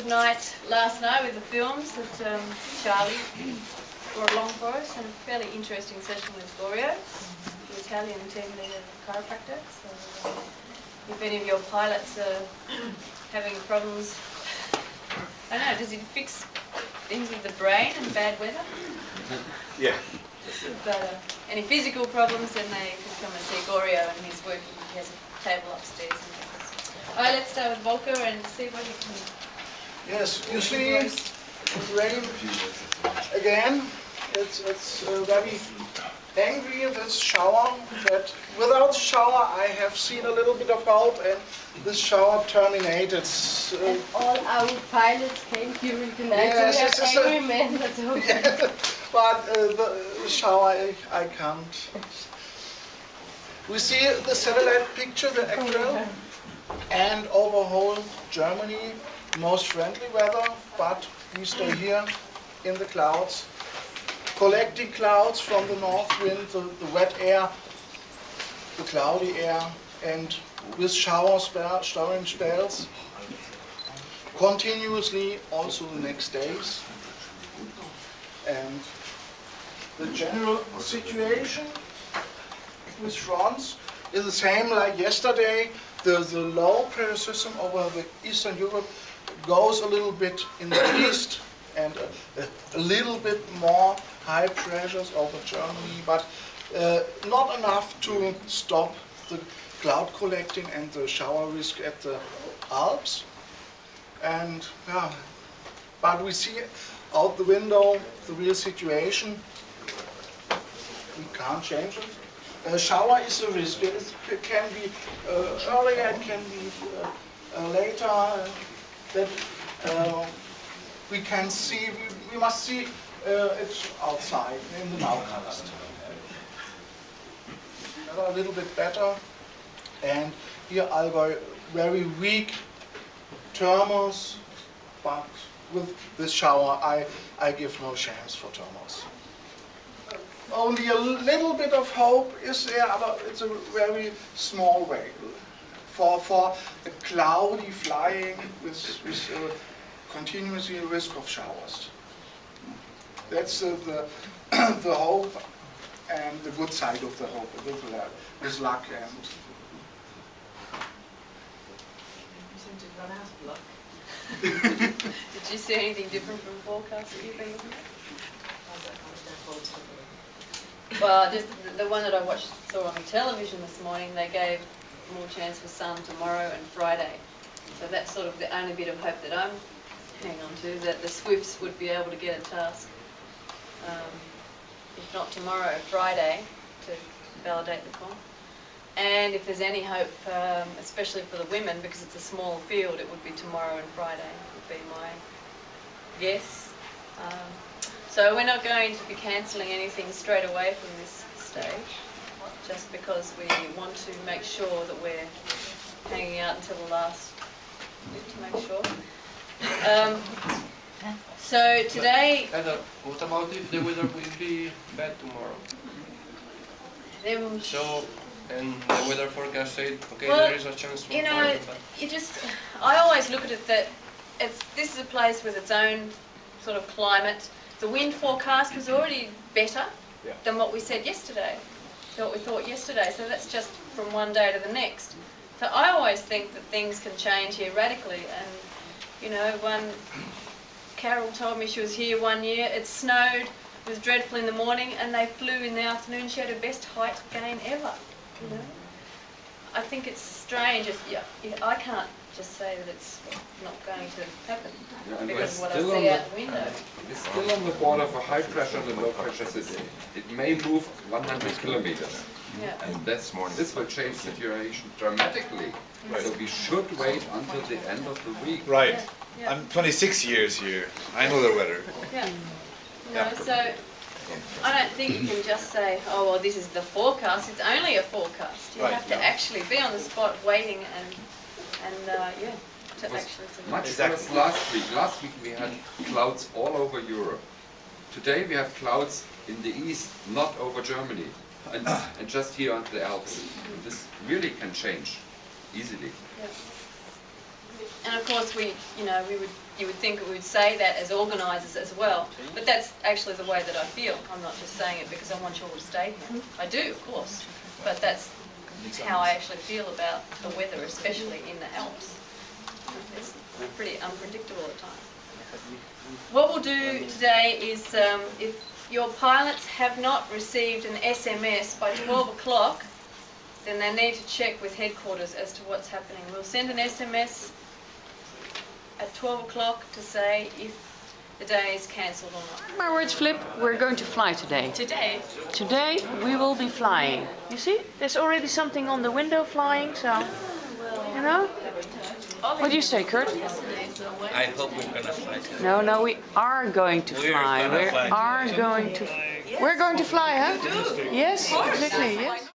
good night last night with the films that Charlie brought along for us, and a fairly interesting session with Gloria, the Italian team leader chiropractor. So if any of your pilots are having problems, I don't know, does he fix things with the brain and bad weather? Yeah. But any physical problems, then they can come and see Gorio, and he's working. He has a table upstairs. All right, let's start with Volker and see what he can. Yes, you see, rain again. It's very angry, this shower. But without shower, I have seen a little bit of hope, and this shower terminated. And all our pilots came during the night, Yes, so we have angry men. That's okay. Yeah, but the shower, I can't. We see the satellite picture, the actual, and over whole Germany, most friendly weather, but we stay here in the clouds, collecting clouds from the north wind, the wet air, the cloudy air, and with showering spells continuously also the next days. And the general situation with France is the same like yesterday. The low pressure system over the Eastern Europe goes a little bit in the east, and a little bit more high pressures over Germany, but not enough to stop the cloud collecting and the shower risk at the Alps. And yeah, but we see out the window the real situation. We can't change it. A shower is a risk. It can be earlier, it can be later. That we can see. We must see it outside in the nowcast. A little bit better. And here I got very weak thermals, but with this shower I give no chance for thermals. Only a little bit of hope is there, but it's a very small way for a cloudy flying with continuously risk of showers. That's the hope and the good side of the hope, with luck and. Did you see anything different from forecast that you've been looking at? Well, just the one that I saw on the television this morning, they gave more chance for sun tomorrow and Friday. So that's sort of the only bit of hope that I'm hanging on to, that the Swifts would be able to get a task, if not tomorrow, Friday, to validate the comp. And if there's any hope, especially for the women, because it's a small field, it would be tomorrow and Friday, would be my guess. So we're not going to be cancelling anything straight away from this stage, just because we want to make sure that we're hanging out until the last bit to make sure. So today... Heather, what about if the weather will be bad tomorrow? So, and the weather forecast said, okay, well, there is a chance for I always look at it that this is a place with its own sort of climate. The wind forecast was already better than what we said yesterday, than what we thought yesterday. So that's just from one day to the next. So I always think that things can change here radically. And, you know, Carol told me she was here one year, it snowed, it was dreadful in the morning, and they flew in the afternoon. She had her best height gain ever, you know. I think it's strange. I can't just say that it's not going to happen because of what I see out the window. It's still on the border of a high pressure and a low pressure system. It may move 100 kilometers. Yeah. And this will change the situation dramatically. Right. So we should wait until the end of the week. Right. Yeah. I'm 26 years here. I know the weather. Yeah. So I don't think you can just say, oh, well, this is the forecast. It's only a forecast. You have to actually be on the spot waiting and to actually see. Much worse last week. Last week we had clouds all over Europe. Today we have clouds in the east, not over Germany, and just here on the Alps. This really can change easily. Yeah. And of course we would you would think we would say that as organisers as well, but that's actually the way that I feel. I'm not just saying it because I want you all to stay here. I do, of course, but that's how I actually feel about the weather, especially in the Alps. It's pretty unpredictable at times. What we'll do today is, if your pilots have not received an SMS by 12 o'clock, then they need to check with headquarters as to what's happening. We'll send an SMS at 12 o'clock to say if the day is cancelled or not. My words, Flip, we're going to fly today. Today? Today we will be flying. You see, there's already something on the window flying, so, you know? What do you say, Kurt? I hope we're gonna fly today. No, we are going to fly. We're going to fly. We're going to fly, huh? Yes, exactly, yes.